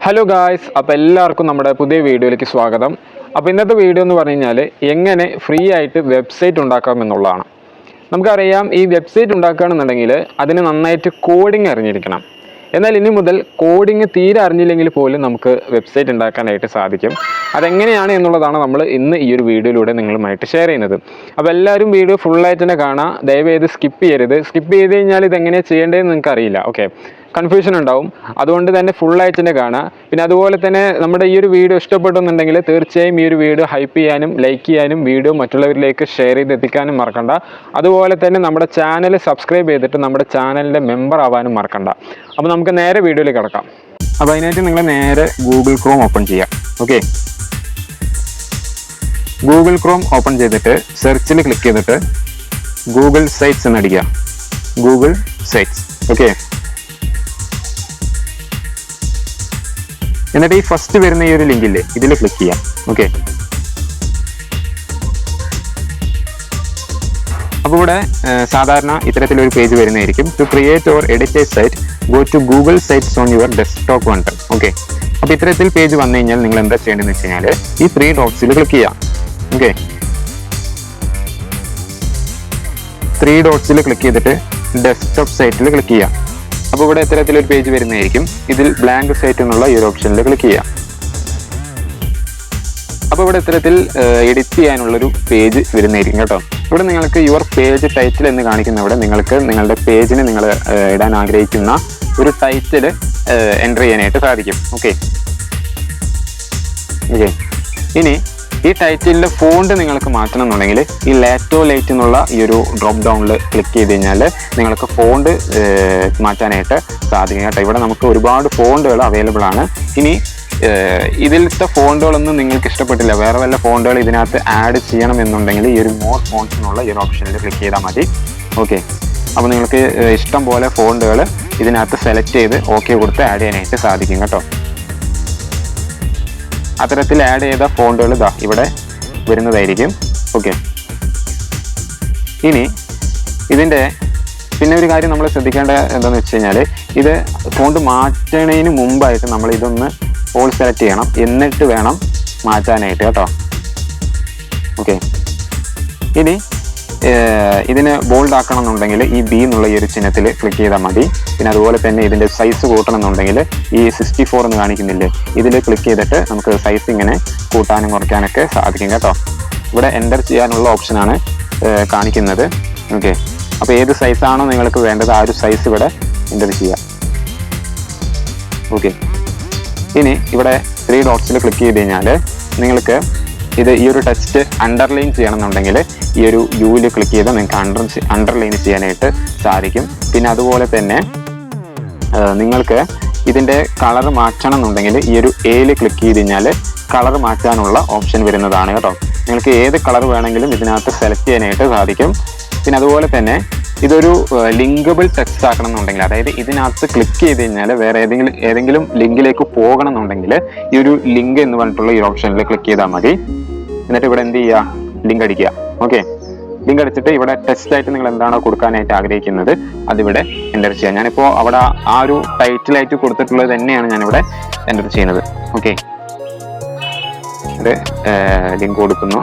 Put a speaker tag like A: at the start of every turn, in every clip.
A: Hello guys, അപ്പോൾ എല്ലാവർക്കും നമ്മുടെ പുതിയ വീഡിയോയിലേക്ക് സ്വാഗതം. അപ്പോൾ ഇന്നത്തെ വീഡിയോ എന്ന് പറഞ്ഞു കഴിഞ്ഞാൽ എങ്ങനെ ഫ്രീ ആയിട്ട് വെബ്സൈറ്റ് ഉണ്ടാക്കാം എന്നുള്ളതാണ്. നമുക്കറിയാം, ഈ വെബ്സൈറ്റ് ഉണ്ടാക്കുകയാണെന്നുണ്ടെങ്കിൽ അതിന് നന്നായിട്ട് കോഡിങ് അറിഞ്ഞിരിക്കണം. എന്നാൽ ഇനി മുതൽ കോഡിങ് തീരെ അറിഞ്ഞില്ലെങ്കിൽ പോലും നമുക്ക് വെബ്സൈറ്റ് ഉണ്ടാക്കാനായിട്ട് സാധിക്കും. അതെങ്ങനെയാണ് എന്നുള്ളതാണ് നമ്മൾ ഇന്ന് ഈ ഒരു വീഡിയോയിലൂടെ നിങ്ങളുമായിട്ട് ഷെയർ ചെയ്യുന്നത്. അപ്പോൾ എല്ലാവരും വീഡിയോ ഫുള്ളായിട്ട് തന്നെ കാണാം, ദയവേത് സ്കിപ്പ് ചെയ്യരുത്. സ്കിപ്പ് ചെയ്ത് കഴിഞ്ഞാൽ ഇതെങ്ങനെയാണ് ചെയ്യേണ്ടതെന്ന് നിങ്ങൾക്ക് അറിയില്ല, ഓക്കെ, കൺഫ്യൂഷൻ ഉണ്ടാവും. അതുകൊണ്ട് തന്നെ ഫുള്ളായിട്ട് തന്നെ കാണാം. പിന്നെ അതുപോലെ തന്നെ നമ്മുടെ ഈ ഒരു വീഡിയോ ഇഷ്ടപ്പെടുന്നുണ്ടെങ്കിൽ തീർച്ചയായും ഈ ഒരു വീഡിയോ ഹൈപ്പ് ചെയ്യാനും ലൈക്ക് ചെയ്യാനും വീഡിയോ മറ്റുള്ളവരിലേക്ക് ഷെയർ ചെയ്ത് എത്തിക്കാനും മറക്കണ്ട. അതുപോലെ തന്നെ നമ്മുടെ ചാനൽ സബ്സ്ക്രൈബ് ചെയ്തിട്ട് നമ്മുടെ ചാനലിൻ്റെ മെമ്പർ ആവാനും മറക്കണ്ട. അപ്പോൾ നമുക്ക് നേരെ വീഡിയോയിലേക്ക് കിടക്കാം. അപ്പോൾ അതിനായിട്ട് നിങ്ങൾ നേരെ ഗൂഗിൾ ക്രോം ഓപ്പൺ ചെയ്യാം. ഓക്കെ, ഗൂഗിൾ ക്രോം ഓപ്പൺ ചെയ്തിട്ട് സെർച്ചിൽ ക്ലിക്ക് ചെയ്തിട്ട് ഗൂഗിൾ സൈറ്റ്സ് എന്നടിക്കുക. Google sites, okay. എന്നിട്ട് ഈ ഫസ്റ്റ് വരുന്ന ഈ ഒരു ലിങ്കില്ലേ, ഇതിൽ ക്ലിക്ക് ചെയ്യാം. ഓക്കെ, അപ്പോൾ ഇവിടെ സാധാരണ ഇത്തരത്തിലൊരു പേജ് വരുന്നതായിരിക്കും. To create or edit a site, go to Google Sites on your desktop wonder. Okay, അപ്പോൾ ഇത്തരത്തിൽ പേജ് വന്നു കഴിഞ്ഞാൽ നിങ്ങൾ എന്താ ചെയ്യേണ്ടതെന്ന് വെച്ച് കഴിഞ്ഞാൽ ഈ 3 ഡോട്ട്സിൽ ക്ലിക്ക് ചെയ്യാം. ഓക്കെ, 3 ഡോട്ട്സിൽ ക്ലിക്ക് ചെയ്തിട്ട് ഡെസ്ക്ടോപ്പ് സൈറ്റിൽ ക്ലിക്ക് ചെയ്യാം. അപ്പോൾ ഇവിടെ ഇത്തരത്തിലൊരു പേജ് വരുന്നതായിരിക്കും. ഇതിൽ ബ്ലാങ്ക് സൈറ്റ് എന്നുള്ള ഈ ഒരു ഓപ്ഷനിൽ ക്ലിക്ക് ചെയ്യാം. അപ്പോൾ ഇവിടെ ഇത്തരത്തിൽ എഡിറ്റ് ചെയ്യാനുള്ളൊരു പേജ് വരുന്നതായിരിക്കും കേട്ടോ. ഇവിടെ നിങ്ങൾക്ക് യുവർ പേജ് ടൈറ്റിൽ എന്ന് കാണിക്കുന്ന ഇവിടെ നിങ്ങൾക്ക് നിങ്ങളുടെ പേജിന് നിങ്ങൾ ഇടാൻ ആഗ്രഹിക്കുന്ന ഒരു ടൈറ്റിൽ എൻ്റർ ചെയ്യാനായിട്ട് സാധിക്കും. ഓക്കെ, ഇനി ഈ ടൈറ്റിലിൻ്റെ ഫോണ്ട് നിങ്ങൾക്ക് മാറ്റണം എന്നുണ്ടെങ്കിൽ ഈ ലാറ്റോ ലൈറ്റ് എന്നുള്ള ഈ ഒരു ഡ്രോപ്പ് ഡൗണിൽ ക്ലിക്ക് ചെയ്ത് കഴിഞ്ഞാൽ നിങ്ങൾക്ക് ഫോണ്ട് മാറ്റാനായിട്ട് സാധിക്കും കേട്ടോ. ഇവിടെ നമുക്ക് ഒരുപാട് ഫോണ്ടുകൾ അവൈലബിൾ ആണ്. ഇനി ഇതിലത്തെ ഫോണ്ടുകളൊന്നും നിങ്ങൾക്ക് ഇഷ്ടപ്പെട്ടില്ല, വേറെ വല്ല ഫോണ്ടുകൾ ഇതിനകത്ത് ആഡ് ചെയ്യണം എന്നുണ്ടെങ്കിൽ ഈ ഒരു മോർ ഫോണ്ട്സ് എന്നുള്ള ഈ ഒരു ഓപ്ഷനിൽ ക്ലിക്ക് ചെയ്താൽ മതി. ഓക്കെ, അപ്പോൾ നിങ്ങൾക്ക് ഇഷ്ടം പോലെ ഫോണ്ടുകൾ ഇതിനകത്ത് സെലക്ട് ചെയ്ത് ഓക്കെ കൊടുത്ത് ആഡ് ചെയ്യാനായിട്ട് സാധിക്കും കേട്ടോ. അത്തരത്തിൽ ആഡ് ചെയ്ത ഫോണ്ടുകൾ ഇതാ ഇവിടെ വരുന്നതായിരിക്കും. ഓക്കെ, ഇനി ഇതിൻ്റെ പിന്നെ ഒരു കാര്യം നമ്മൾ ശ്രദ്ധിക്കേണ്ട എന്താണെന്ന് വെച്ച് കഴിഞ്ഞാൽ ഇത് ഫോണ്ട് മാറ്റുന്നതിന് മുമ്പായിട്ട് നമ്മൾ ഇതൊന്ന് ഓൾ സെലക്ട് ചെയ്യണം, എന്നിട്ട് വേണം മാറ്റാനായിട്ട് കേട്ടോ. ഓക്കെ, ഇനി ഇതിന് ബോൾഡ് ആക്കണം എന്നുണ്ടെങ്കിൽ ഈ ബി എന്നുള്ള ഈ ഒരു ചിഹ്നത്തിൽ ക്ലിക്ക് ചെയ്താൽ മതി. പിന്നെ അതുപോലെ തന്നെ ഇതിൻ്റെ സൈസ് കൂട്ടണം എന്നുണ്ടെങ്കിൽ ഈ 64 എന്ന് കാണിക്കുന്നില്ലേ, ഇതിൽ ക്ലിക്ക് ചെയ്തിട്ട് നമുക്ക് സൈസ് ഇങ്ങനെ കൂട്ടാനും കുറയ്ക്കാനൊക്കെ സാധിക്കും കേട്ടോ. ഇവിടെ എൻ്റർ ചെയ്യാനുള്ള ഓപ്ഷനാണ് കാണിക്കുന്നത്. ഓക്കെ, അപ്പോൾ ഏത് സൈസാണോ നിങ്ങൾക്ക് വേണ്ടത് ആ ഒരു സൈസ് ഇവിടെ എൻ്റർ ചെയ്യാം. ഓക്കെ, ഇനി ഇവിടെ 3 ഡോട്ട്സിൽ ക്ലിക്ക് ചെയ്ത് കഴിഞ്ഞാൽ നിങ്ങൾക്ക് ഇത് ഈ ഒരു ടെക്സ്റ്റ് അണ്ടർലൈൻ ചെയ്യണമെന്നുണ്ടെങ്കിൽ ഈ ഒരു യുവിൽ ക്ലിക്ക് ചെയ്താൽ നിങ്ങൾക്ക് അണ്ടർലൈൻ ചെയ്യാനായിട്ട് സാധിക്കും. പിന്നെ അതുപോലെ തന്നെ നിങ്ങൾക്ക് ഇതിൻ്റെ കളർ മാറ്റണം എന്നുണ്ടെങ്കിൽ ഈ ഒരു എയിൽ ക്ലിക്ക് ചെയ്ത് കഴിഞ്ഞാൽ കളർ മാറ്റാനുള്ള ഓപ്ഷൻ വരുന്നതാണ് കേട്ടോ. നിങ്ങൾക്ക് ഏത് കളർ വേണമെങ്കിലും ഇതിനകത്ത് സെലക്ട് ചെയ്യാനായിട്ട് സാധിക്കും. പിന്നെ അതുപോലെ തന്നെ ഇതൊരു ലിങ്കബിൾ ടെക്സ്റ്റ് ആക്കണം എന്നുണ്ടെങ്കിൽ, അതായത് ഇതിനകത്ത് ക്ലിക്ക് ചെയ്ത് കഴിഞ്ഞാൽ വേറെ ഏതെങ്കിലും ലിങ്കിലേക്ക് പോകണം എന്നുണ്ടെങ്കിൽ ഈ ഒരു ലിങ്ക് എന്ന് പറഞ്ഞിട്ടുള്ള ഈ ഓപ്ഷനിൽ ക്ലിക്ക് ചെയ്താൽ മതി. എന്നിട്ട് ഇവിടെ എന്ത് ചെയ്യുക, ലിങ്ക് അടിക്കുക. ഓക്കെ, ലിങ്ക് അടിച്ചിട്ട് ഇവിടെ ടെക്സ്റ്റ് ആയിട്ട് നിങ്ങൾ എന്താണോ കൊടുക്കാനായിട്ട് ആഗ്രഹിക്കുന്നത് അതിവിടെ എൻ്റർ ചെയ്യുക. ഞാനിപ്പോൾ അവിടെ ആ ഒരു ടൈറ്റിലായിട്ട് കൊടുത്തിട്ടുള്ളത് തന്നെയാണ് ഞാനിവിടെ എൻ്റർ ചെയ്യുന്നത്. ഓക്കെ, ഇത് ലിങ്ക് കൊടുക്കുന്നു.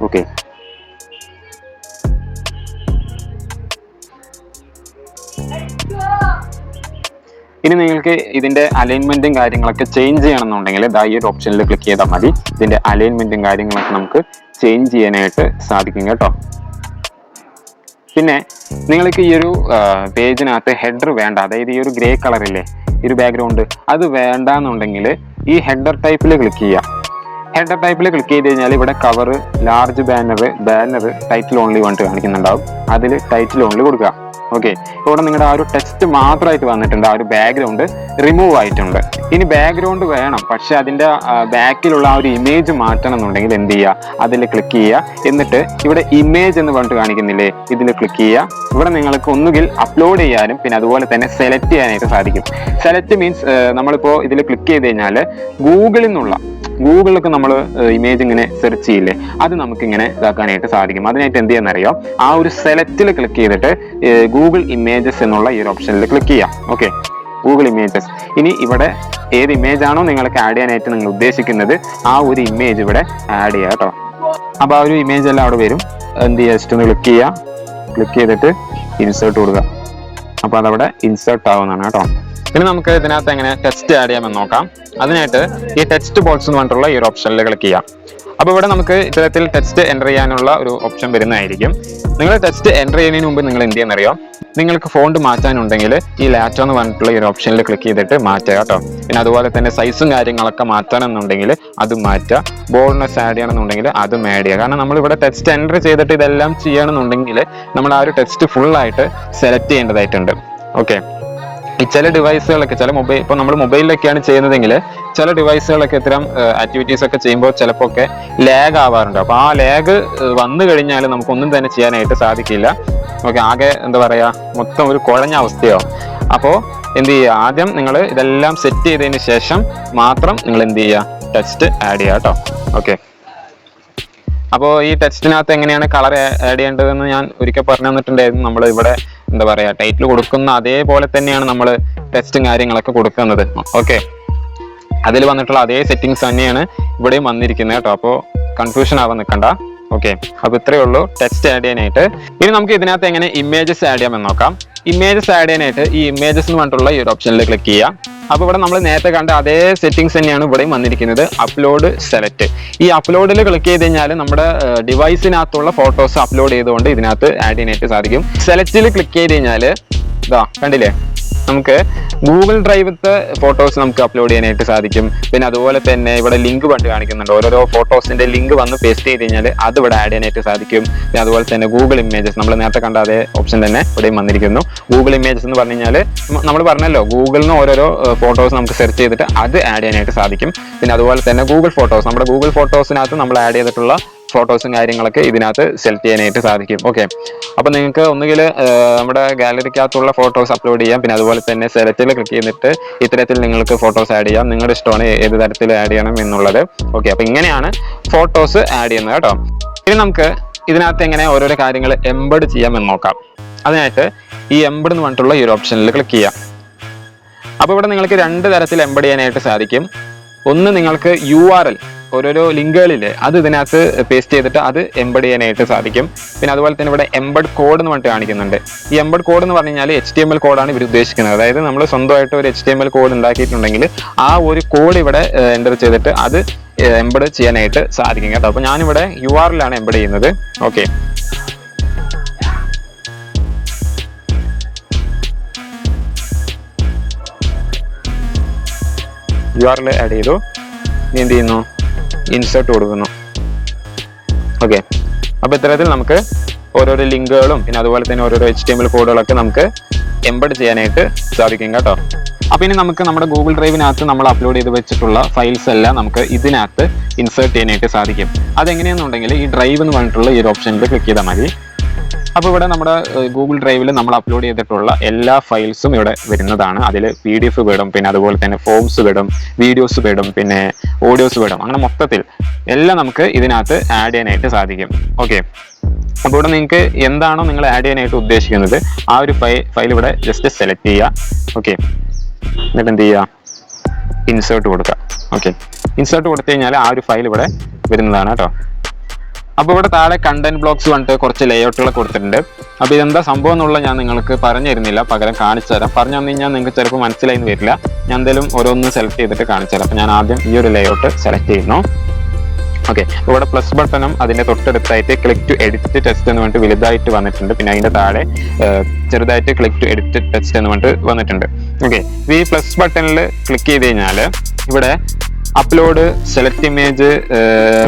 A: ഓക്കെ, ഇനി നിങ്ങൾക്ക് ഇതിൻ്റെ അലൈൻമെൻറ്റും കാര്യങ്ങളൊക്കെ ചേഞ്ച് ചെയ്യണമെന്നുണ്ടെങ്കിൽ ഈ ഒരു ഓപ്ഷനിൽ ക്ലിക്ക് ചെയ്താൽ മതി. ഇതിൻ്റെ അലൈൻമെൻറ്റും കാര്യങ്ങളൊക്കെ നമുക്ക് ചേഞ്ച് ചെയ്യാനായിട്ട് സാധിക്കും കേട്ടോ. പിന്നെ നിങ്ങൾക്ക് ഈ ഒരു പേജിനകത്ത് ഹെഡർ വേണ്ട, അതായത് ഈ ഒരു ഗ്രേ കളറില്ലേ ഈ ഒരു ബാക്ക്ഗ്രൗണ്ട്, അത് വേണ്ടാന്നുണ്ടെങ്കിൽ ഈ ഹെഡർ ടൈപ്പിൽ ക്ലിക്ക് ചെയ്യാം. ഹെഡർ ടൈപ്പിൽ ക്ലിക്ക് ചെയ്ത് കഴിഞ്ഞാൽ ഇവിടെ cover, large banner, title only പറഞ്ഞിട്ട് കാണിക്കുന്നുണ്ടാവും. അതിൽ ടൈറ്റിൽ ഓൺലി കൊടുക്കുക. ഓക്കെ, ഇവിടെ നിങ്ങളുടെ ആ ഒരു ടെക്സ്റ്റ് മാത്രമായിട്ട് വന്നിട്ടുണ്ട്, ആ ഒരു ബാക്ക്ഗ്രൗണ്ട് റിമൂവ് ആയിട്ടുണ്ട്. ഇനി ബാക്ക്ഗ്രൗണ്ട് വേണം, പക്ഷെ അതിൻ്റെ ബാക്കിലുള്ള ആ ഒരു ഇമേജ് മാറ്റണം എന്നുണ്ടെങ്കിൽ എന്ത് ചെയ്യുക, അതിൽ ക്ലിക്ക് ചെയ്യുക. എന്നിട്ട് ഇവിടെ ഇമേജ് എന്ന് പറഞ്ഞിട്ട് കാണിക്കുന്നില്ലേ, ഇതിൽ ക്ലിക്ക് ചെയ്യുക. ഇവിടെ നിങ്ങൾക്ക് ഒന്നുകിൽ അപ്ലോഡ് ചെയ്യാനും പിന്നെ അതുപോലെ തന്നെ സെലക്ട് ചെയ്യാനായിട്ട് സാധിക്കും. സെലക്ട് മീൻസ് നമ്മളിപ്പോൾ ഇതിൽ ക്ലിക്ക് ചെയ്ത് കഴിഞ്ഞാൽ ഗൂഗിളിൽ നിന്നുള്ള ഗൂഗിളിലൊക്കെ നമ്മൾ ഇമേജ് ഇങ്ങനെ സെർച്ച് ചെയ്യില്ലേ, അത് നമുക്ക് ഇങ്ങനെ ഇതാക്കാനായിട്ട് സാധിക്കും. അതിനായിട്ട് എന്ത് ചെയ്യാന്നറിയോ, ആ ഒരു സെലക്റ്റിൽ ക്ലിക്ക് ചെയ്തിട്ട് ഗൂഗിൾ ഇമേജസ് എന്നുള്ള ഈ ഒരു ഓപ്ഷനിൽ ക്ലിക്ക് ചെയ്യാം. Okay, Google images. ഇനി ഇവിടെ ഏത് ഇമേജ് ആണോ നിങ്ങൾക്ക് ആഡ് ചെയ്യാനായിട്ട് നിങ്ങൾ ഉദ്ദേശിക്കുന്നത് ആ ഒരു ഇമേജ് ഇവിടെ ആഡ് ചെയ്യുക കേട്ടോ. അപ്പോൾ ആ ഒരു ഇമേജ് എല്ലാം അവിടെ വരും. എന്ത് ചെയ്യുക, ജസ്റ്റ് ഒന്ന് ക്ലിക്ക് ചെയ്യുക, ക്ലിക്ക് ചെയ്തിട്ട് ഇൻസേർട്ട് കൊടുക്കുക. അപ്പോൾ അതവിടെ ഇൻസേർട്ട് ആവുന്നതാണ് കേട്ടോ. ഇനി നമുക്ക് ഇതിനകത്ത് എങ്ങനെ ടെക്സ്റ്റ് ആഡ് ചെയ്യാമെന്ന് നോക്കാം. അതിനായിട്ട് ഈ ടെക്സ്റ്റ് ബോക്സ് എന്ന് പറഞ്ഞിട്ടുള്ള ഈ ഒരു ഓപ്ഷനിൽ ക്ലിക്ക് ചെയ്യാം. അപ്പോൾ ഇവിടെ നമുക്ക് ഇത്തരത്തിൽ ടെക്സ്റ്റ് എൻ്റർ ചെയ്യാനുള്ള ഒരു ഓപ്ഷൻ വരുന്നതായിരിക്കും. നിങ്ങൾ ടെക്സ്റ്റ് എൻ്റർ ചെയ്യുന്നതിന് മുമ്പ് നിങ്ങൾ എന്ത് ചെയ്യുന്നറിയോ, നിങ്ങൾക്ക് ഫോണ്ട് മാറ്റാനുണ്ടെങ്കിൽ ഈ ലാറ്റോ എന്ന് പറഞ്ഞിട്ടുള്ള ഈ ഒരു ഓപ്ഷനിൽ ക്ലിക്ക് ചെയ്തിട്ട് മാറ്റുക കേട്ടോ. പിന്നെ അതുപോലെ തന്നെ സൈസും കാര്യങ്ങളൊക്കെ മാറ്റണമെന്നുണ്ടെങ്കിൽ അത് മാറ്റുക, ബോൾഡ്നെസ് ആഡ് ചെയ്യണമെന്നുണ്ടെങ്കിൽ അതും ആഡ് ചെയ്യുക. കാരണം നമ്മളിവിടെ ടെക്സ്റ്റ് എൻ്റർ ചെയ്തിട്ട് ഇതെല്ലാം ചെയ്യണമെന്നുണ്ടെങ്കിൽ നമ്മൾ ആ ഒരു ടെക്സ്റ്റ് ഫുള്ളായിട്ട് സെലക്ട് ചെയ്യേണ്ടതായിട്ടുണ്ട്. ഓക്കെ, ഈ ചില ഡിവൈസുകളൊക്കെ ചില ഇപ്പോൾ നമ്മൾ മൊബൈലിലൊക്കെയാണ് ചെയ്യുന്നതെങ്കിൽ ചില ഡിവൈസുകളൊക്കെ ഇത്തരം ആക്ടിവിറ്റീസ് ഒക്കെ ചെയ്യുമ്പോൾ ചിലപ്പോൾ ഒക്കെ ലാഗ് ആവാറുണ്ട്. അപ്പോൾ ആ ലാഗ് വന്നു കഴിഞ്ഞാൽ നമുക്കൊന്നും തന്നെ ചെയ്യാനായിട്ട് സാധിക്കില്ല. ഓക്കെ, ആകെ എന്താ പറയുക, മൊത്തം ഒരു കുഴഞ്ഞ അവസ്ഥയോ. അപ്പോൾ എന്ത് ചെയ്യുക, ആദ്യം നിങ്ങൾ ഇതെല്ലാം സെറ്റ് ചെയ്തതിന് ശേഷം മാത്രം നിങ്ങൾ എന്ത് ചെയ്യുക, ടെക്സ്റ്റ് ആഡ് ചെയ്യുക കേട്ടോ. ഓക്കെ, അപ്പോൾ ഈ ടെക്സ്റ്റിനകത്ത് എങ്ങനെയാണ് കളർ ആഡ് ചെയ്യേണ്ടതെന്ന് ഞാൻ ഒരിക്കൽ പറഞ്ഞു തന്നിട്ടുണ്ടായിരുന്നു. നമ്മൾ ഇവിടെ എന്താ പറയുക, ടൈറ്റിൽ കൊടുക്കുന്ന അതേപോലെ തന്നെയാണ് നമ്മൾ ടെക്സ്റ്റും കാര്യങ്ങളൊക്കെ കൊടുക്കുന്നത്. ഓക്കെ, അതിൽ വന്നിട്ടുള്ള അതേ സെറ്റിങ്സ് തന്നെയാണ് ഇവിടെയും വന്നിരിക്കുന്നത് കേട്ടോ. അപ്പോൾ കൺഫ്യൂഷൻ ആവാൻ നിൽക്കണ്ട. ഓക്കെ, അപ്പോൾ ഇത്രയേ ഉള്ളൂ ടെക്സ്റ്റ് ആഡ് ചെയ്യാനായിട്ട്. ഇനി നമുക്ക് ഇതിനകത്ത് എങ്ങനെ ഇമേജസ് ആഡ് ചെയ്യാമെന്ന് നോക്കാം. ഇമേജസ് ആഡ് ചെയ്യാനായിട്ട് ഈ ഇമേജസ് എന്ന് പറഞ്ഞിട്ടുള്ള ഈ ഒരു ഓപ്ഷനിൽ ക്ലിക്ക് ചെയ്യാം. അപ്പോൾ ഇവിടെ നമ്മൾ നേരത്തെ കണ്ട അതേ സെറ്റിങ്സ് തന്നെയാണ് ഇവിടെയും വന്നിരിക്കുന്നത്. Upload select. ഈ അപ്ലോഡിൽ ക്ലിക്ക് ചെയ്ത് കഴിഞ്ഞാൽ നമ്മുടെ ഡിവൈസിനകത്തുള്ള ഫോട്ടോസ് അപ്ലോഡ് ചെയ്തുകൊണ്ട് ഇതിനകത്ത് ആഡ് ചെയ്യാനായിട്ട് സാധിക്കും. സെലക്റ്റിൽ ക്ലിക്ക് ചെയ്ത് കഴിഞ്ഞാൽ ഇതാ കണ്ടില്ലേ, നമുക്ക് ഗൂഗിൾ ഡ്രൈവിലത്തെ ഫോട്ടോസ് നമുക്ക് അപ്ലോഡ് ചെയ്യാനായിട്ട് സാധിക്കും. പിന്നെ അതുപോലെ തന്നെ ഇവിടെ ലിങ്ക് പണ്ട് കാണിക്കുന്നുണ്ട്. ഓരോരോ ഫോട്ടോസിന്റെ ലിങ്ക് വന്ന് പേസ്റ്റ് ചെയ്ത് കഴിഞ്ഞാൽ അത് ഇവിടെ ആഡ് ചെയ്യാനായിട്ട് സാധിക്കും. പിന്നെ അതുപോലെ തന്നെ ഗൂഗിൾ ഇമേജസ് നമ്മൾ നേരത്തെ കണ്ട അതേ ഓപ്ഷൻ തന്നെ ഇവിടെയും വന്നിരിക്കുന്നു. ഗൂഗിൾ ഇമേജസ് എന്ന് പറഞ്ഞു കഴിഞ്ഞാൽ നമ്മൾ പറഞ്ഞല്ലോ, ഗൂഗിളിൽ നിന്ന് ഓരോരോ ഫോട്ടോസ് നമുക്ക് സെർച്ച് ചെയ്തിട്ട് അത് ആഡ് ചെയ്യാനായിട്ട് സാധിക്കും. പിന്നെ അതുപോലെ തന്നെ ഗൂഗിൾ ഫോട്ടോസ്, നമ്മുടെ ഗൂഗിൾ ഫോട്ടോസിനകത്ത് നമ്മൾ ആഡ് ചെയ്തിട്ടുള്ള ഫോട്ടോസും കാര്യങ്ങളൊക്കെ ഇതിനകത്ത് സെലക്ട് ചെയ്യാനായിട്ട് സാധിക്കും. ഓക്കെ, അപ്പോൾ നിങ്ങൾക്ക് ഒന്നുകിൽ നമ്മുടെ ഗാലറിക്കകത്തുള്ള ഫോട്ടോസ് അപ്ലോഡ് ചെയ്യാം. പിന്നെ അതുപോലെ തന്നെ സെലക്റ്റിൽ ക്ലിക്ക് ചെയ്തിട്ട് ഇത്തരത്തിൽ നിങ്ങൾക്ക് ഫോട്ടോസ് ആഡ് ചെയ്യാം. നിങ്ങളുടെ ഇഷ്ടമാണ് ഏത് തരത്തിൽ ആഡ് ചെയ്യണം എന്നുള്ളത്. ഓക്കെ, അപ്പോൾ ഇങ്ങനെയാണ് ഫോട്ടോസ് ആഡ് ചെയ്യുന്നത് കേട്ടോ. ഇനി നമുക്ക് ഇതിനകത്ത് എങ്ങനെ ഓരോരോ കാര്യങ്ങൾ എംബഡ് ചെയ്യാമെന്ന് നോക്കാം. അതിനായിട്ട് ഈ എംബഡ് എന്ന് പറഞ്ഞിട്ടുള്ള ഈ ഒരു ഓപ്ഷനിൽ ക്ലിക്ക് ചെയ്യാം. അപ്പോൾ ഇവിടെ നിങ്ങൾക്ക് രണ്ട് തരത്തിൽ എംബഡ് ചെയ്യാനായിട്ട് സാധിക്കും. ഒന്ന്, നിങ്ങൾക്ക് URL ഓരോരോ ലിങ്കുകളില്ലേ അത് ഇതിനകത്ത് പേസ്റ്റ് ചെയ്തിട്ട് അത് എംബഡ് ചെയ്യാനായിട്ട് സാധിക്കും. പിന്നെ അതുപോലെ തന്നെ ഇവിടെ എംബഡ് കോഡ് എന്ന് പറഞ്ഞിട്ട് കാണിക്കുന്നുണ്ട്. ഈ എംബഡ് കോഡ് എന്ന് പറഞ്ഞു കഴിഞ്ഞാൽ HTML കോഡാണ് ഇവർ ഉദ്ദേശിക്കുന്നത്. അതായത് നമ്മൾ സ്വന്തമായിട്ട് ഒരു HTML കോഡ് ഉണ്ടാക്കിയിട്ടുണ്ടെങ്കിൽ ആ ഒരു കോഡ് ഇവിടെ എൻ്റർ ചെയ്തിട്ട് അത് എംബഡ് ചെയ്യാനായിട്ട് സാധിക്കും കേട്ടോ. അപ്പോൾ ഞാനിവിടെ URL ആണ് എംബഡ് ചെയ്യുന്നത്. ഓക്കെ, URL ആഡ് ചെയ്തു. ഇനി എന്ത് ചെയ്യുന്നു, ഇൻസേർട്ട് കൊടുക്കുന്നു. ഓക്കെ, അപ്പോൾ ഇത്തരത്തിൽ നമുക്ക് ഓരോരോ ലിങ്കുകളും പിന്നെ അതുപോലെ തന്നെ ഓരോരോ HTML കോഡുകളൊക്കെ നമുക്ക് എംബഡ് ചെയ്യാനായിട്ട് സാധിക്കും കേട്ടോ. അപ്പോൾ ഇനി നമുക്ക് നമ്മുടെ ഗൂഗിൾ ഡ്രൈവിനകത്ത് നമ്മൾ അപ്ലോഡ് ചെയ്ത് വെച്ചിട്ടുള്ള ഫയൽസ് എല്ലാം നമുക്ക് ഇതിനകത്ത് ഇൻസേർട്ട് ചെയ്യാനായിട്ട് സാധിക്കും. അതെങ്ങനെയാണെന്നുണ്ടെങ്കിൽ ഈ ഡ്രൈവ് എന്ന് പറഞ്ഞിട്ടുള്ള ഈ ഒരു ഓപ്ഷനിൽ ക്ലിക്ക് ചെയ്താൽ മതി. അപ്പോൾ ഇവിടെ നമ്മുടെ ഗൂഗിൾ ഡ്രൈവിൽ നമ്മൾ അപ്ലോഡ് ചെയ്തിട്ടുള്ള എല്ലാ ഫയൽസും ഇവിടെ വരുന്നതാണ്. അതിൽ PDF വിടും, പിന്നെ അതുപോലെ തന്നെ ഫോംസ് വിടും, വീഡിയോസ് വിടും, പിന്നെ ഓഡിയോസ് വിടും. അങ്ങനെ മൊത്തത്തിൽ എല്ലാം നമുക്ക് ഇതിനകത്ത് ആഡ് ചെയ്യാനായിട്ട് സാധിക്കും. ഓക്കെ, അപ്പോൾ ഇവിടെ നിങ്ങൾക്ക് എന്താണോ നിങ്ങൾ ആഡ് ചെയ്യാനായിട്ട് ഉദ്ദേശിക്കുന്നത് ആ ഒരു ഫയൽ ഇവിടെ ജസ്റ്റ് സെലക്ട് ചെയ്യുക. ഓക്കെ, എന്നിട്ട് എന്ത് ചെയ്യുക, ഇൻസേർട്ട് കൊടുക്കുക. ഓക്കെ, ഇൻസേർട്ട് കൊടുത്തു കഴിഞ്ഞാൽ ആ ഒരു ഫയൽ ഇവിടെ വരുന്നതാണ് കേട്ടോ. അപ്പോൾ ഇവിടെ താഴെ കണ്ടന്റ് ബ്ലോക്സ് പറഞ്ഞിട്ട് കുറച്ച് ലേഔട്ടുകൾ കൊടുത്തിട്ടുണ്ട്. അപ്പോൾ ഇതെന്താ സംഭവം എന്നുള്ള ഞാൻ നിങ്ങൾക്ക് പറഞ്ഞു തരുന്നില്ല, പകരം കാണിച്ചു തരാം. പറഞ്ഞു തന്നു കഴിഞ്ഞാൽ നിങ്ങൾക്ക് ചിലപ്പോൾ മനസ്സിലായിന്ന് വരില്ല. ഞാൻ എന്തായാലും ഓരോന്ന് സെലക്ട് ചെയ്തിട്ട് കാണിച്ചു തരാം. അപ്പോൾ ഞാൻ ആദ്യം ഈ ഒരു ലേഔട്ട് സെലക്ട് ചെയ്യുന്നു. ഓക്കെ, ഇവിടെ പ്ലസ് ബട്ടണും അതിന്റെ തൊട്ടടുത്തായിട്ട് ക്ലിക്ക് ടു എഡിറ്റ് ടെക്സ്റ്റ് എന്ന് പറഞ്ഞിട്ട് വലുതായിട്ട് വന്നിട്ടുണ്ട്. പിന്നെ അതിന്റെ താഴെ ചെറുതായിട്ട് ക്ലിക്ക് ടു എഡിറ്റ് ടെക്സ്റ്റ് എന്ന് പറഞ്ഞിട്ട് വന്നിട്ടുണ്ട്. ഓക്കെ, ഈ പ്ലസ് ബട്ടണിൽ ക്ലിക്ക് ചെയ്ത് കഴിഞ്ഞാൽ ഇവിടെ upload, select image,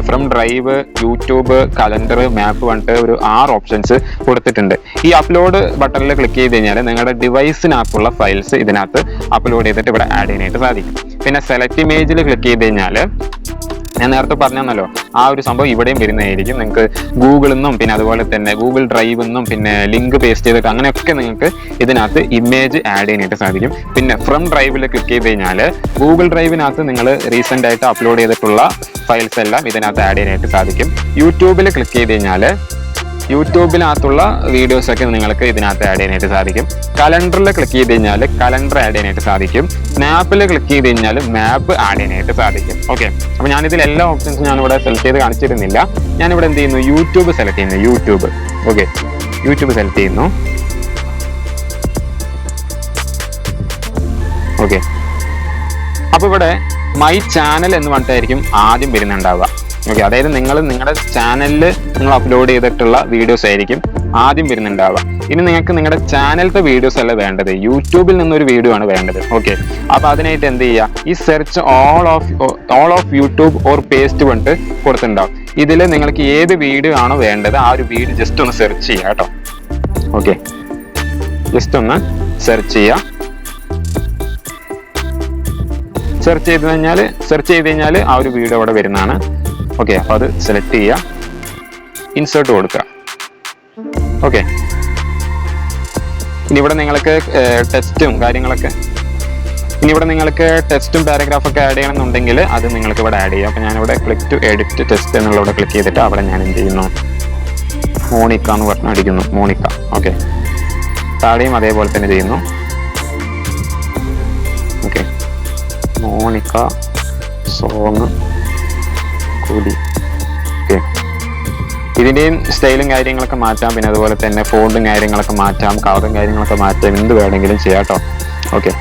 A: from drive, YouTube, calendar, map പറഞ്ഞിട്ട് ഒരു 6 ഓപ്ഷൻസ് കൊടുത്തിട്ടുണ്ട്. ഈ അപ്ലോഡ് ബട്ടണിൽ ക്ലിക്ക് ചെയ്ത് കഴിഞ്ഞാൽ നിങ്ങളുടെ ഡിവൈസിനകത്തുള്ള ഫയൽസ് ഇതിനകത്ത് അപ്ലോഡ് ചെയ്തിട്ട് ഇവിടെ ആഡ് ചെയ്യാനായിട്ട് സാധിക്കും. പിന്നെ സെലക്ട് ഇമേജിൽ ക്ലിക്ക് ചെയ്ത് കഴിഞ്ഞാൽ ഞാൻ നേരത്തെ പറഞ്ഞല്ലോ ആ ഒരു സംഭവം ഇവിടെയും വരുന്നതായിരിക്കും. നിങ്ങൾക്ക് ഗൂഗിളിൽ നിന്നും പിന്നെ അതുപോലെ തന്നെ ഗൂഗിൾ ഡ്രൈവിൽ നിന്നും പിന്നെ ലിങ്ക് പേസ്റ്റ് ചെയ്തിട്ട് അങ്ങനെയൊക്കെ നിങ്ങൾക്ക് ഇതിനകത്ത് ഇമേജ് ആഡ് ചെയ്യാനായിട്ട് സാധിക്കും. പിന്നെ ഫ്രം ഡ്രൈവിൽ ക്ലിക്ക് ചെയ്ത് കഴിഞ്ഞാൽ ഗൂഗിൾ ഡ്രൈവിനകത്ത് നിങ്ങൾ റീസെൻ്റ് ആയിട്ട് അപ്ലോഡ് ചെയ്തിട്ടുള്ള ഫയൽസ് എല്ലാം ഇതിനകത്ത് ആഡ് ചെയ്യാനായിട്ട് സാധിക്കും. യൂട്യൂബിൽ ക്ലിക്ക് ചെയ്ത് കഴിഞ്ഞാൽ യൂട്യൂബിനകത്തുള്ള വീഡിയോസൊക്കെ നിങ്ങൾക്ക് ഇതിനകത്ത് ആഡ് ചെയ്യാനായിട്ട് സാധിക്കും. കലണ്ടറിൽ ക്ലിക്ക് ചെയ്ത് കഴിഞ്ഞാൽ കലണ്ടർ ആഡ് ചെയ്യാനായിട്ട് സാധിക്കും. മാപ്പിൽ ക്ലിക്ക് ചെയ്ത് കഴിഞ്ഞാൽ മാപ്പ് ആഡ് ചെയ്യാനായിട്ട് സാധിക്കും. ഓക്കെ, അപ്പോൾ ഞാനിതിൽ എല്ലാ ഓപ്ഷൻസും ഞാനിവിടെ സെലക്ട് ചെയ്ത് കാണിച്ചിരുന്നില്ല. ഞാനിവിടെ എന്ത് ചെയ്യുന്നു, യൂട്യൂബ് സെലക്ട് ചെയ്യുന്നു. യൂട്യൂബ്, ഓക്കെ, യൂട്യൂബ് സെലക്ട് ചെയ്യുന്നു. ഓക്കെ, അപ്പോൾ ഇവിടെ മൈ ചാനൽ എന്ന് പറഞ്ഞിട്ടായിരിക്കും ആദ്യം വരുന്നുണ്ടാവുക. ഓക്കെ, അതായത് നിങ്ങളുടെ ചാനലിൽ നിങ്ങൾ അപ്ലോഡ് ചെയ്തിട്ടുള്ള വീഡിയോസ് ആയിരിക്കും ആദ്യം വരുന്നുണ്ടാവുക. ഇനി നിങ്ങൾക്ക് നിങ്ങളുടെ ചാനലത്തെ വീഡിയോസ് അല്ല വേണ്ടത്, യൂട്യൂബിൽ നിന്നൊരു വീഡിയോ ആണ് വേണ്ടത്. ഓക്കെ, അപ്പോൾ അതിനായിട്ട് എന്ത് ചെയ്യുക, ഈ search all of YouTube or paste കൊണ്ട് കൊടുത്തിട്ടുണ്ടാവും. ഇതിൽ നിങ്ങൾക്ക് ഏത് വീഡിയോ ആണോ വേണ്ടത് ആ ഒരു വീഡിയോ ജസ്റ്റ് ഒന്ന് സെർച്ച് ചെയ്യുക കേട്ടോ. ഓക്കെ, ജസ്റ്റ് ഒന്ന് സെർച്ച് ചെയ്യുക. സെർച്ച് ചെയ്ത് കഴിഞ്ഞാൽ ആ ഒരു വീഡിയോ അവിടെ വരുന്നതാണ്. ഓക്കെ, അപ്പോൾ അത് സെലക്ട് ചെയ്യുക, ഇൻസേർട്ട് കൊടുക്കുക. ഓക്കെ, ഇനി ഇവിടെ നിങ്ങൾക്ക് ടെക്സ്റ്റും കാര്യങ്ങളൊക്കെ ടെക്സ്റ്റും പാരഗ്രാഫൊക്കെ ആഡ് ചെയ്യണമെന്നുണ്ടെങ്കിൽ അത് നിങ്ങൾക്ക് ഇവിടെ ആഡ് ചെയ്യാം. അപ്പോൾ ഞാനിവിടെ ക്ലിക്ക് ടു എഡിറ്റ് ടെക്സ്റ്റ് എന്നുള്ളവിടെ ക്ലിക്ക് ചെയ്തിട്ട് അവിടെ ഞാൻ എന്ത് ചെയ്യുന്നു, മോണിക്ക എന്ന് പറഞ്ഞ് അടിക്കുന്നു. മോണിക്ക. ഓക്കെ, താഴെയും അതേപോലെ തന്നെ ചെയ്യുന്നു. ഓക്കെ, മോണിക്ക സോങ് കൂടി. ഓക്കെ, ഇതിൻ്റെയും സ്റ്റൈലും കാര്യങ്ങളൊക്കെ മാറ്റാം. പിന്നെ അതുപോലെ തന്നെ ഫോണ്ടും കാര്യങ്ങളൊക്കെ മാറ്റാം, കളറും കാര്യങ്ങളൊക്കെ മാറ്റാം, എന്ത് വേണമെങ്കിലും ചെയ്യാം കേട്ടോ. ഓക്കെ,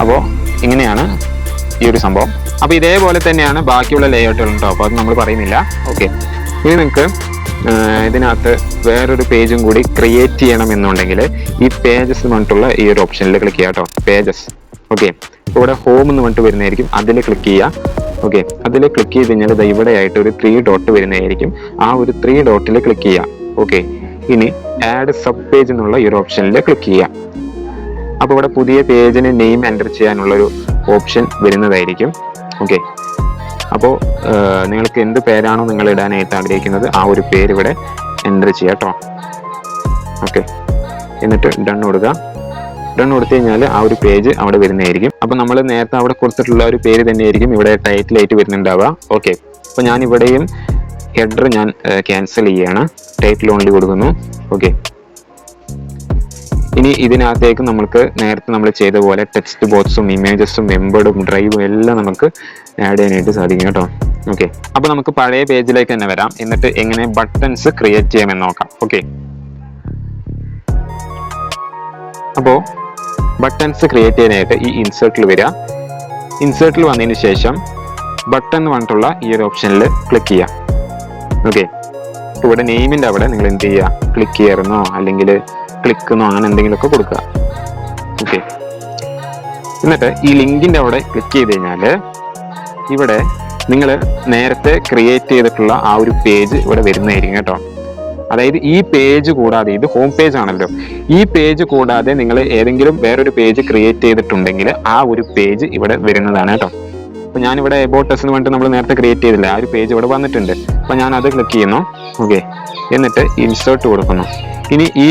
A: അപ്പോൾ ഇങ്ങനെയാണ് ഈ ഒരു സംഭവം. അപ്പോൾ ഇതേപോലെ തന്നെയാണ് ബാക്കിയുള്ള ലേഔട്ടുകൾ ഉണ്ടോ, അപ്പോൾ അത് നമ്മൾ പറയുന്നില്ല. ഓക്കെ, ഇനി നിങ്ങൾക്ക് ഇതിനകത്ത് വേറൊരു പേജും കൂടി ക്രിയേറ്റ് ചെയ്യണം എന്നുണ്ടെങ്കിൽ ഈ പേജസ് പറഞ്ഞിട്ടുള്ള ഈ ഒരു ഓപ്ഷനിൽ ക്ലിക്ക് ചെയ്യാം കേട്ടോ. പേജസ്. ഓക്കെ, ഇവിടെ ഹോം എന്ന് പറഞ്ഞിട്ട് വരുന്നതായിരിക്കും, അതിൽ ക്ലിക്ക് ചെയ്യുക. ഓക്കെ, അതിൽ ക്ലിക്ക് ചെയ്ത് കഴിഞ്ഞാൽ ഇത് ഇവിടെ ആയിട്ട് ഒരു 3 ഡോട്ട് വരുന്നതായിരിക്കും. ആ ഒരു 3 ഡോട്ടിൽ ക്ലിക്ക് ചെയ്യാം. ഓക്കെ, ഇനി ആഡ് സബ് പേജ് എന്നുള്ള ഈ ഒരു ഓപ്ഷനിൽ ക്ലിക്ക് ചെയ്യാം. അപ്പോൾ ഇവിടെ പുതിയ പേജിന് നെയിം എൻ്റർ ചെയ്യാനുള്ളൊരു ഓപ്ഷൻ വരുന്നതായിരിക്കും. ഓക്കെ, അപ്പോൾ നിങ്ങൾക്ക് എന്ത് പേരാണോ നിങ്ങൾ ഇടാനായിട്ട് ആഗ്രഹിക്കുന്നത് ആ ഒരു പേര് ഇവിടെ എൻ്റർ ചെയ്യാം കേട്ടോ. ഓക്കെ, എന്നിട്ട് ഡൺ കൊടുക്കുക. ഡൺ കൊടുത്തു കഴിഞ്ഞാൽ ആ ഒരു പേജ് അവിടെ വരുന്നതായിരിക്കും. അപ്പോൾ നമ്മൾ നേരത്തെ അവിടെ കൊടുത്തിട്ടുള്ള ഒരു പേര് തന്നെയായിരിക്കും ഇവിടെ ടൈറ്റിലായിട്ട് വരുന്നുണ്ടാവുക. ഓക്കെ, അപ്പോൾ ഞാൻ ഇവിടെയും ഹെഡർ ഞാൻ ക്യാൻസൽ ചെയ്യുകയാണ്, ടൈറ്റിൽ ഓൺലി കൊടുക്കുന്നു. ഓക്കെ, ഇനി ഇതിനകത്തേക്ക് നമുക്ക് നേരത്തെ നമ്മൾ ചെയ്ത പോലെ ടെക്സ്റ്റ് ബോക്സും ഇമേജസും എംബഡും ഡ്രൈവും എല്ലാം നമുക്ക് ആഡ് ചെയ്യാനായിട്ട് സാധിക്കും കേട്ടോ. ഓക്കെ, അപ്പോൾ നമുക്ക് പഴയ പേജിലേക്ക് തന്നെ വരാം. എന്നിട്ട് എങ്ങനെ ബട്ടൺസ് ക്രിയേറ്റ് ചെയ്യാമെന്ന് നോക്കാം. ഓക്കെ, അപ്പോൾ ബട്ടൺസ് ക്രിയേറ്റ് ചെയ്യാനായിട്ട് ഈ ഇൻസേർട്ടിൽ വരിക. ഇൻസേർട്ടിൽ വന്നതിന് ശേഷം ബട്ടൺ എന്ന് പറഞ്ഞിട്ടുള്ള ഈ ഒരു ഓപ്ഷനിൽ ക്ലിക്ക് ചെയ്യാം. ഓക്കെ, ഇവിടെ നെയിമിൻ്റെ അവിടെ നിങ്ങൾ എന്ത് ചെയ്യുക, ക്ലിക്ക് ചെയ്യാറുന്നോ അല്ലെങ്കിൽ ക്ലിക്കുന്നോ അങ്ങനെ എന്തെങ്കിലുമൊക്കെ കൊടുക്കുക. ഓക്കെ, എന്നിട്ട് ഈ ലിങ്കിൻ്റെ അവിടെ ക്ലിക്ക് ചെയ്ത് കഴിഞ്ഞാൽ ഇവിടെ നിങ്ങൾ നേരത്തെ ക്രിയേറ്റ് ചെയ്തിട്ടുള്ള ആ ഒരു പേജ് ഇവിടെ വരുന്നതായിരിക്കും കേട്ടോ. അതായത് ഈ പേജ് കൂടാതെ, ഇത് ഹോം പേജ് ആണല്ലോ, ഈ പേജ് കൂടാതെ നിങ്ങൾ ഏതെങ്കിലും വേറൊരു പേജ് ക്രിയേറ്റ് ചെയ്തിട്ടുണ്ടെങ്കിൽ ആ ഒരു പേജ് ഇവിടെ വരുന്നതാണ് കേട്ടോ. അപ്പോൾ ഞാനിവിടെ എബൌട്ട് അസ് എന്ന് പറഞ്ഞിട്ട് നമ്മൾ നേരത്തെ ക്രിയേറ്റ് ചെയ്തില്ല, ആ ഒരു പേജ് ഇവിടെ വന്നിട്ടുണ്ട്. അപ്പോൾ ഞാൻ അത് ക്ലിക്ക് ചെയ്യുന്നു. ഓക്കെ, എന്നിട്ട് ഇൻസേർട്ട് കൊടുക്കുന്നു. ഇനി ഈ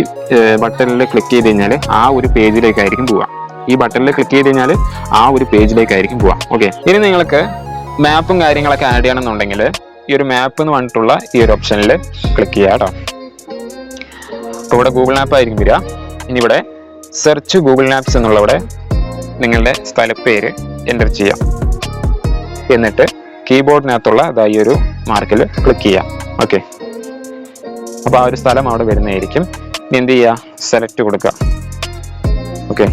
A: ബട്ടണിൽ ക്ലിക്ക് ചെയ്ത് കഴിഞ്ഞാൽ ആ ഒരു പേജിലേക്കായിരിക്കും പോവുക. ഈ ബട്ടണിൽ ക്ലിക്ക് ചെയ്ത് കഴിഞ്ഞാൽ ആ ഒരു പേജിലേക്കായിരിക്കും പോവുക. ഓക്കെ, ഇനി നിങ്ങൾക്ക് മാപ്പും കാര്യങ്ങളൊക്കെ ആഡ് ചെയ്യണമെന്നുണ്ടെങ്കിൽ ഈ ഒരു മാപ്പ് എന്ന് പറഞ്ഞിട്ടുള്ള ഈ ഒരു ഓപ്ഷനിൽ ക്ലിക്ക് ചെയ്യുക കേട്ടോ. അപ്പോൾ ഇവിടെ ഗൂഗിൾ മാപ്പ് ആയിരിക്കും വരിക. ഇനി ഇവിടെ സെർച്ച് ഗൂഗിൾ മാപ്സ് എന്നുള്ളവിടെ നിങ്ങളുടെ സ്ഥലപ്പേര് എൻ്റർ ചെയ്യാം. എന്നിട്ട് കീബോർഡിനകത്തുള്ള ഈ ഒരു മാർക്കിൽ ക്ലിക്ക് ചെയ്യാം. ഓക്കെ, അപ്പോൾ ആ ഒരു സ്ഥലം അവിടെ വരുന്നതായിരിക്കും. ഇനി എന്ത് ചെയ്യുക, സെലക്ട് കൊടുക്കുക. ഓക്കെ,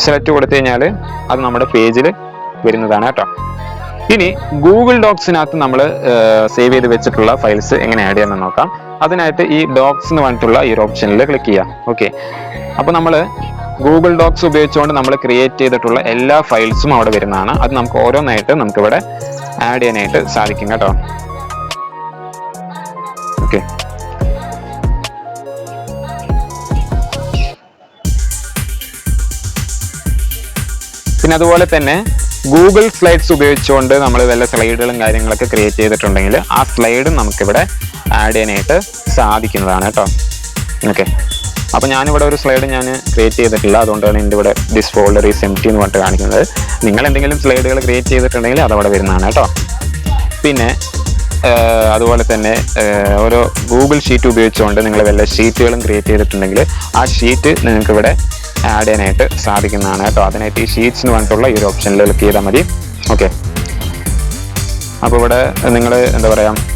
A: സെലക്ട് കൊടുത്തു കഴിഞ്ഞാൽ അത് നമ്മുടെ പേജിൽ വരുന്നതാണ് കേട്ടോ. ഇനി ഗൂഗിൾ ഡോക്സിനകത്ത് നമ്മൾ സേവ് ചെയ്ത് വെച്ചിട്ടുള്ള ഫയൽസ് എങ്ങനെ ആഡ് ചെയ്യാമെന്ന് നോക്കാം. അതിനായിട്ട് ഈ ഡോക്സ് എന്ന് പറഞ്ഞിട്ടുള്ള ഈ ഒരു ഓപ്ഷനിൽ ക്ലിക്ക് ചെയ്യാം. ഓക്കെ, അപ്പോൾ നമ്മൾ ഗൂഗിൾ ഡോക്സ് ഉപയോഗിച്ചുകൊണ്ട് നമ്മൾ ക്രിയേറ്റ് ചെയ്തിട്ടുള്ള എല്ലാ ഫയൽസും അവിടെ വരുന്നതാണ്. അത് നമുക്ക് ഓരോന്നായിട്ട് നമുക്കിവിടെ ആഡ് ചെയ്യാനായിട്ട് സാധിക്കും കേട്ടോ. ഓക്കെ, പിന്നെ അതുപോലെ തന്നെ ഗൂഗിൾ സ്ലൈഡ്സ് ഉപയോഗിച്ചുകൊണ്ട് നമ്മൾ വല്ല സ്ലൈഡുകളും കാര്യങ്ങളൊക്കെ ക്രിയേറ്റ് ചെയ്തിട്ടുണ്ടെങ്കിൽ ആ സ്ലൈഡും നമുക്കിവിടെ ആഡ് ചെയ്യാനായിട്ട് സാധിക്കുന്നതാണ് കേട്ടോ. ഓക്കെ, അപ്പോൾ ഞാനിവിടെ ഒരു സ്ലൈഡ് ഞാൻ ക്രിയേറ്റ് ചെയ്തിട്ടില്ല, അതുകൊണ്ടാണ് എൻ്റെ ഇവിടെ ദിസ് ഫോൾഡർ ഈസ് എംപ്റ്റി എന്ന് പറഞ്ഞിട്ട് കാണിക്കുന്നത്. നിങ്ങൾ എന്തെങ്കിലും സ്ലൈഡുകൾ ക്രിയേറ്റ് ചെയ്തിട്ടുണ്ടെങ്കിൽ അതവിടെ വരുന്നതാണ് കേട്ടോ. പിന്നെ അതുപോലെ തന്നെ ഓരോ ഗൂഗിൾ ഷീറ്റ് ഉപയോഗിച്ചുകൊണ്ട് നിങ്ങൾ വല്ല ഷീറ്റുകളും ക്രിയേറ്റ് ചെയ്തിട്ടുണ്ടെങ്കിൽ ആ ഷീറ്റ് നിങ്ങൾക്ക് ഇവിടെ ആഡ് ചെയ്യാനായിട്ട് സാധിക്കുന്നതാണ് കേട്ടോ. അതിനായിട്ട് ഈ ഷീറ്റ്സിന് വേണ്ടിയിട്ടുള്ള ഈ ഒരു ഓപ്ഷനിൽ ക്ലിക്ക് ചെയ്താൽ മതി. ഓക്കെ, അപ്പോൾ ഇവിടെ നിങ്ങൾ എന്താ പറയുക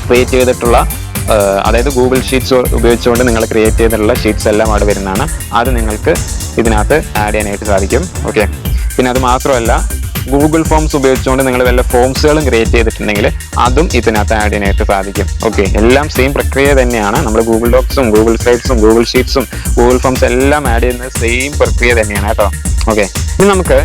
A: ക്രിയേറ്റ് ചെയ്തിട്ടുള്ള അതായത് ഗൂഗിൾ ഷീറ്റ്സ് ഉപയോഗിച്ചുകൊണ്ട് നിങ്ങൾ ക്രിയേറ്റ് ചെയ്തിട്ടുള്ള ഷീറ്റ്സ് എല്ലാം അവിടെ വരുന്നതാണ്. അത് നിങ്ങൾക്ക് ഇതിനകത്ത് ആഡ് ചെയ്യാനായിട്ട് സാധിക്കും. ഓക്കെ, പിന്നെ അത് മാത്രമല്ല ഗൂഗിൾ ഫോംസ് ഉപയോഗിച്ചുകൊണ്ട് നിങ്ങൾ വല്ല ഫോംസുകളും ക്രിയേറ്റ് ചെയ്തിട്ടുണ്ടെങ്കിൽ അതും ഇതിനകത്ത് ആഡ് ചെയ്യാനായിട്ട് സാധിക്കും. ഓക്കെ, എല്ലാം സെയിം പ്രക്രിയ തന്നെയാണ്. നമ്മൾ ഗൂഗിൾ ഡോക്സും ഗൂഗിൾ സ്ലൈഡ്സും ഗൂഗിൾ ഷീറ്റ്സും ഗൂഗിൾ ഫോംസ് എല്ലാം ആഡ് ചെയ്യുന്നത് സെയിം പ്രക്രിയ തന്നെയാണ് കേട്ടോ. ഓക്കെ, ഇനി നമുക്ക്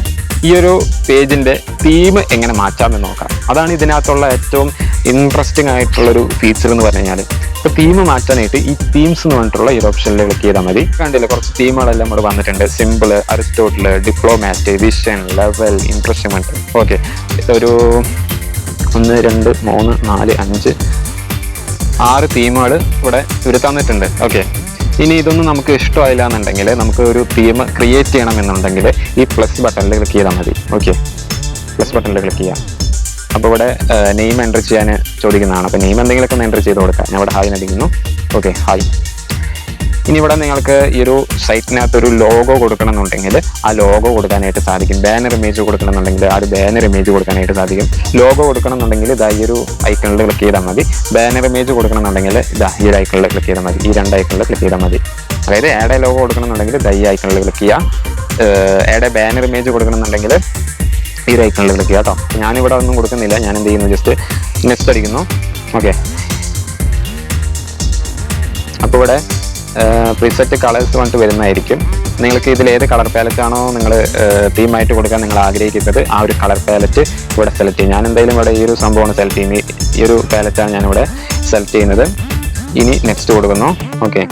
A: ഈ ഒരു പേജിന്റെ തീം എങ്ങനെ മാറ്റാമെന്ന് നോക്കാം. അതാണ് ഇതിനകത്തുള്ള ഏറ്റവും ഇൻട്രസ്റ്റിംഗ് ആയിട്ടുള്ളൊരു ഫീച്ചർ എന്ന് പറഞ്ഞു കഴിഞ്ഞാൽ, ഇപ്പോൾ തീം മാറ്റാനായിട്ട് ഈ തീംസ് എന്ന് പറഞ്ഞിട്ടുള്ള ഈ ഓപ്ഷനിൽ ക്ലിക്ക് ചെയ്താൽ മതി. കണ്ടില്ല, കുറച്ച് തീമുകളെല്ലാം ഇവിടെ വന്നിട്ടുണ്ട്. Simple, Aristotle, diplomat, vision, level, impressionment. Okay, ഒരു 1 2 3 4 5 6 തീമുകൾ ഇവിടെ ഇവർ തന്നിട്ടുണ്ട്. ഓക്കെ, ഇനി ഇതൊന്നും നമുക്ക് ഇഷ്ടമായില്ല എന്നുണ്ടെങ്കിൽ നമുക്ക് ഒരു തീം ക്രിയേറ്റ് ചെയ്യണമെന്നുണ്ടെങ്കിൽ ഈ പ്ലസ് ബട്ടണിൽ ക്ലിക്ക് ചെയ്താൽ മതി. ഓക്കെ, പ്ലസ് ബട്ടണിൽ ക്ലിക്ക് ചെയ്യാം. അപ്പോൾ ഇവിടെ നെയിം എൻ്റർ ചെയ്യാൻ ചോദിക്കുന്നതാണ്. അപ്പോൾ നെയിം എന്തെങ്കിലുമൊക്കെ ഒന്ന് എൻ്റർ ചെയ്ത് കൊടുക്കാം. ഞാൻ ഇവിടെ ഹായ് നടിക്കുന്നു. Okay, hi. ഇനി ഇവിടെ നിങ്ങൾക്ക് ഈ ഒരു സൈറ്റിനകത്ത് ഒരു ലോഗോ കൊടുക്കണം എന്നുണ്ടെങ്കിൽ ആ ലോഗോ കൊടുക്കാനായിട്ട് സാധിക്കും. ബാനർ ഇമേജ് കൊടുക്കണം എന്നുണ്ടെങ്കിൽ ആ ഒരു ബാനർ ഇമേജ് കൊടുക്കാനായിട്ട് സാധിക്കും. ലോഗോ കൊടുക്കണം എന്നുണ്ടെങ്കിൽ ഇതാ ഈ ഒരു ഐക്കണിൽ ക്ലിക്ക് ചെയ്താൽ മതി. ബാനർ ഇമേജ് കൊടുക്കണം എന്നുണ്ടെങ്കിൽ ഇതാ ഈ ഒരു ഐക്കണിൽ ക്ലിക്ക് ചെയ്താൽ മതി. ഈ 2 ഐക്കണിൽ ക്ലിക്ക് ചെയ്താൽ മതി. അതായത് ആഡ് ലോഗോ കൊടുക്കണം എന്നുണ്ടെങ്കിൽ ഇതാ ഈ ഐക്കണിൽ ക്ലിക്ക് ചെയ്യാം. ആഡ് ബാനർ ഇമേജ് കൊടുക്കണം എന്നുണ്ടെങ്കിൽ ഈ ഒരു ഐക്കണിൽ ക്ലിക്ക് ചെയ്യാം കേട്ടോ. ഞാനിവിടെ ഒന്നും കൊടുക്കുന്നില്ല. ഞാൻ എന്ത് ചെയ്യുന്നു, ജസ്റ്റ് നെക്സ്റ്റ് അടിക്കുന്നു. ഓക്കെ, അപ്പോൾ ഇവിടെ പ്രീസെറ്റ് കളേഴ്സ് പറഞ്ഞിട്ട് വരുന്നതായിരിക്കും. നിങ്ങൾക്ക് ഇതിൽ ഏത് കളർ പാലറ്റ് ആണോ നിങ്ങൾ തീമായിട്ട് കൊടുക്കാൻ നിങ്ങൾ ആഗ്രഹിക്കുന്നത് ആ ഒരു കളർ പാലറ്റ് ഇവിടെ സെലക്ട് ചെയ്യും. ഞാൻ എന്തായാലും ഇവിടെ ഈ ഒരു സംഭവമാണ് സെലക്ട് ചെയ്യുന്നത്. ഈ ഒരു പാലറ്റാണ് ഞാനിവിടെ സെലക്ട് ചെയ്യുന്നത്. ഇനി നെക്സ്റ്റ് കൊടുക്കുന്നു. ഓക്കെ,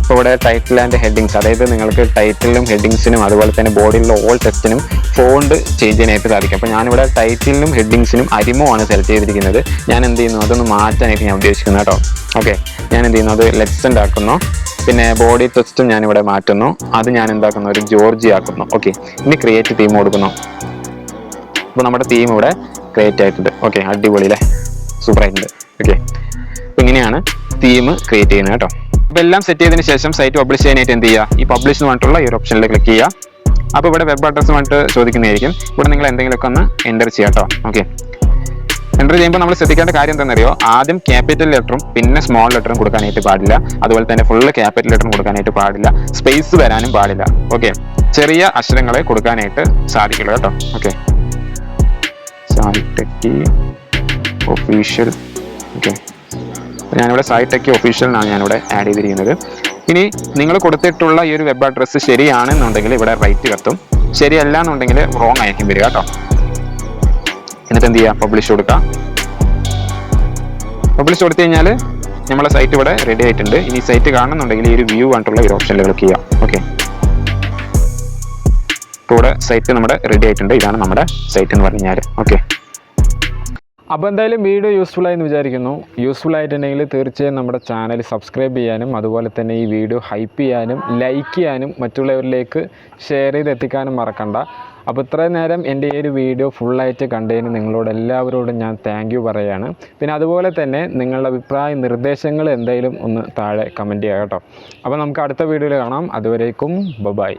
A: അപ്പോൾ ഇവിടെ ടൈറ്റിൽ ആൻഡ് ഹെഡിങ്സ്, അതായത് നിങ്ങൾക്ക് ടൈറ്റിലും ഹെഡിങ്സിനും അതുപോലെ തന്നെ ബോഡിയിലുള്ള ഓൾ ടെക്സ്റ്റിനും ഫോണ്ട് ചേഞ്ച് ചെയ്യാനായിട്ട് സാധിക്കും. അപ്പോൾ ഞാനിവിടെ ടൈറ്റിലിനും ഹെഡിങ്സിനും അരിമോ ആണ് സെലക്ട് ചെയ്തിരിക്കുന്നത്. ഞാൻ എന്ത് ചെയ്യുന്നു, അതൊന്ന് മാറ്റാനായിട്ട് ഞാൻ ഉദ്ദേശിക്കുന്നു കേട്ടോ. ഓക്കെ, ഞാൻ എന്ത് ചെയ്യുന്നു, അത് ലെഫ്റ്റ് ആക്കുന്നു. പിന്നെ ബോഡി ടെക്സ്റ്റും ഞാനിവിടെ മാറ്റുന്നു. അത് ഞാൻ എന്താക്കുന്നു, ഒരു ജോർജി ആക്കുന്നു. ഓക്കെ, ഇനി ക്രിയേറ്റ് തീം കൊടുക്കുന്നു. അപ്പോൾ നമ്മുടെ തീം ഇവിടെ ക്രിയേറ്റ് ആയിട്ടുണ്ട്. ഓക്കെ, അടിപൊളിയില്ലേ, സൂപ്പർ ആയിട്ടുണ്ട്. ഓക്കെ, അപ്പോൾ ഇങ്ങനെയാണ് തീം ക്രിയേറ്റ് ചെയ്യുന്നത് കേട്ടോ. അപ്പോൾ എല്ലാം സെറ്റ് ചെയ്തതിന് ശേഷം സൈറ്റ് പബ്ലിഷ് ചെയ്യാനായിട്ട് എന്ത് ചെയ്യുക, ഈ പബ്ലിഷ് എന്ന് പറഞ്ഞിട്ടുള്ള ഈ ഒരു ഓപ്ഷനിൽ ക്ലിക്ക് ചെയ്യുക. അപ്പോൾ ഇവിടെ വെബ് അഡ്രസ്സ് പറഞ്ഞിട്ട് ചോദിക്കുന്നതായിരിക്കും. ഇവിടെ നിങ്ങൾ എന്തെങ്കിലുമൊക്കെ ഒന്ന് എൻ്റർ ചെയ്യാം കേട്ടോ. ഓക്കെ, എൻ്റർ ചെയ്യുമ്പോൾ നമ്മൾ ശ്രദ്ധിക്കേണ്ട കാര്യം എന്താണെന്നറിയോ, ആദ്യം ക്യാപിറ്റൽ ലെറ്ററും പിന്നെ സ്മോൾ ലെറ്ററും കൊടുക്കാനായിട്ട് പാടില്ല. അതുപോലെ തന്നെ ഫുള്ള് ക്യാപിറ്റൽ ലെറ്ററും കൊടുക്കാനായിട്ട് പാടില്ല. സ്പേസ് വരാനും പാടില്ല. ഓക്കെ, ചെറിയ അക്ഷരങ്ങളെ കൊടുക്കാനായിട്ട് സാധിക്കുള്ളൂ കേട്ടോ. Okay, സൈറ്റെക്കി official. ഓക്കെ, ഞാനിവിടെ സൈറ്റെക്കി ഒഫീഷ്യൽ എന്നാണ് ഞാനിവിടെ ആഡ് ചെയ്തിരിക്കുന്നത്. ഇനി നിങ്ങൾ കൊടുത്തിട്ടുള്ള ഈ ഒരു വെബ് അഡ്രസ്സ് ശരിയാണെന്നുണ്ടെങ്കിൽ ഇവിടെ റൈറ്റ് കത്തും, ശരിയല്ല എന്നുണ്ടെങ്കിൽ റോങ് ആയിരിക്കും വരിക കേട്ടോ. എന്നിട്ട് എന്ത് ചെയ്യുക, പബ്ലിഷ് കൊടുക്കുക. പബ്ലിഷ് കൊടുത്തു കഴിഞ്ഞാൽ നമ്മളെ സൈറ്റ് ഇവിടെ റെഡി ആയിട്ടുണ്ട്. ഇനി സൈറ്റ് കാണുന്നുണ്ടെങ്കിൽ ഈ ഒരു വ്യൂ ആയിട്ടുള്ള ഒരു ഓപ്ഷനിൽ ക്ലിക്ക് ചെയ്യാം. ഓക്കെ, ഇപ്പോൾ ഇവിടെ സൈറ്റ് നമ്മുടെ റെഡി ആയിട്ടുണ്ട്. ഇതാണ് നമ്മുടെ സൈറ്റ് എന്ന് പറഞ്ഞാൽ. ഓക്കെ, അപ്പോൾ എന്തായാലും വീഡിയോ യൂസ്ഫുൾ ആയെന്ന് വിചാരിക്കുന്നു. യൂസ്ഫുൾ ആയിട്ടുണ്ടെങ്കിൽ തീർച്ചയായും നമ്മുടെ ചാനൽ സബ്സ്ക്രൈബ് ചെയ്യാനും അതുപോലെ തന്നെ ഈ വീഡിയോ ഹൈപ്പ് ചെയ്യാനും ലൈക്ക് ചെയ്യാനും മറ്റുള്ളവരിലേക്ക് ഷെയർ ചെയ്ത് എത്തിക്കാനും മറക്കണ്ട. അപ്പോൾ ഇത്രയും നേരം എൻ്റെ ഈ ഒരു വീഡിയോ ഫുള്ളായിട്ട് കണ്ടതിന് നിങ്ങളോട് എല്ലാവരോടും ഞാൻ താങ്ക് യു പറയുകയാണ്. പിന്നെ അതുപോലെ തന്നെ നിങ്ങളുടെ അഭിപ്രായ നിർദ്ദേശങ്ങൾ എന്തായാലും ഒന്ന് താഴെ കമൻറ്റ് ചെയ്യാം കേട്ടോ. അപ്പോൾ നമുക്ക് അടുത്ത വീഡിയോയിൽ കാണാം. അതുവരേക്കും ബൈ.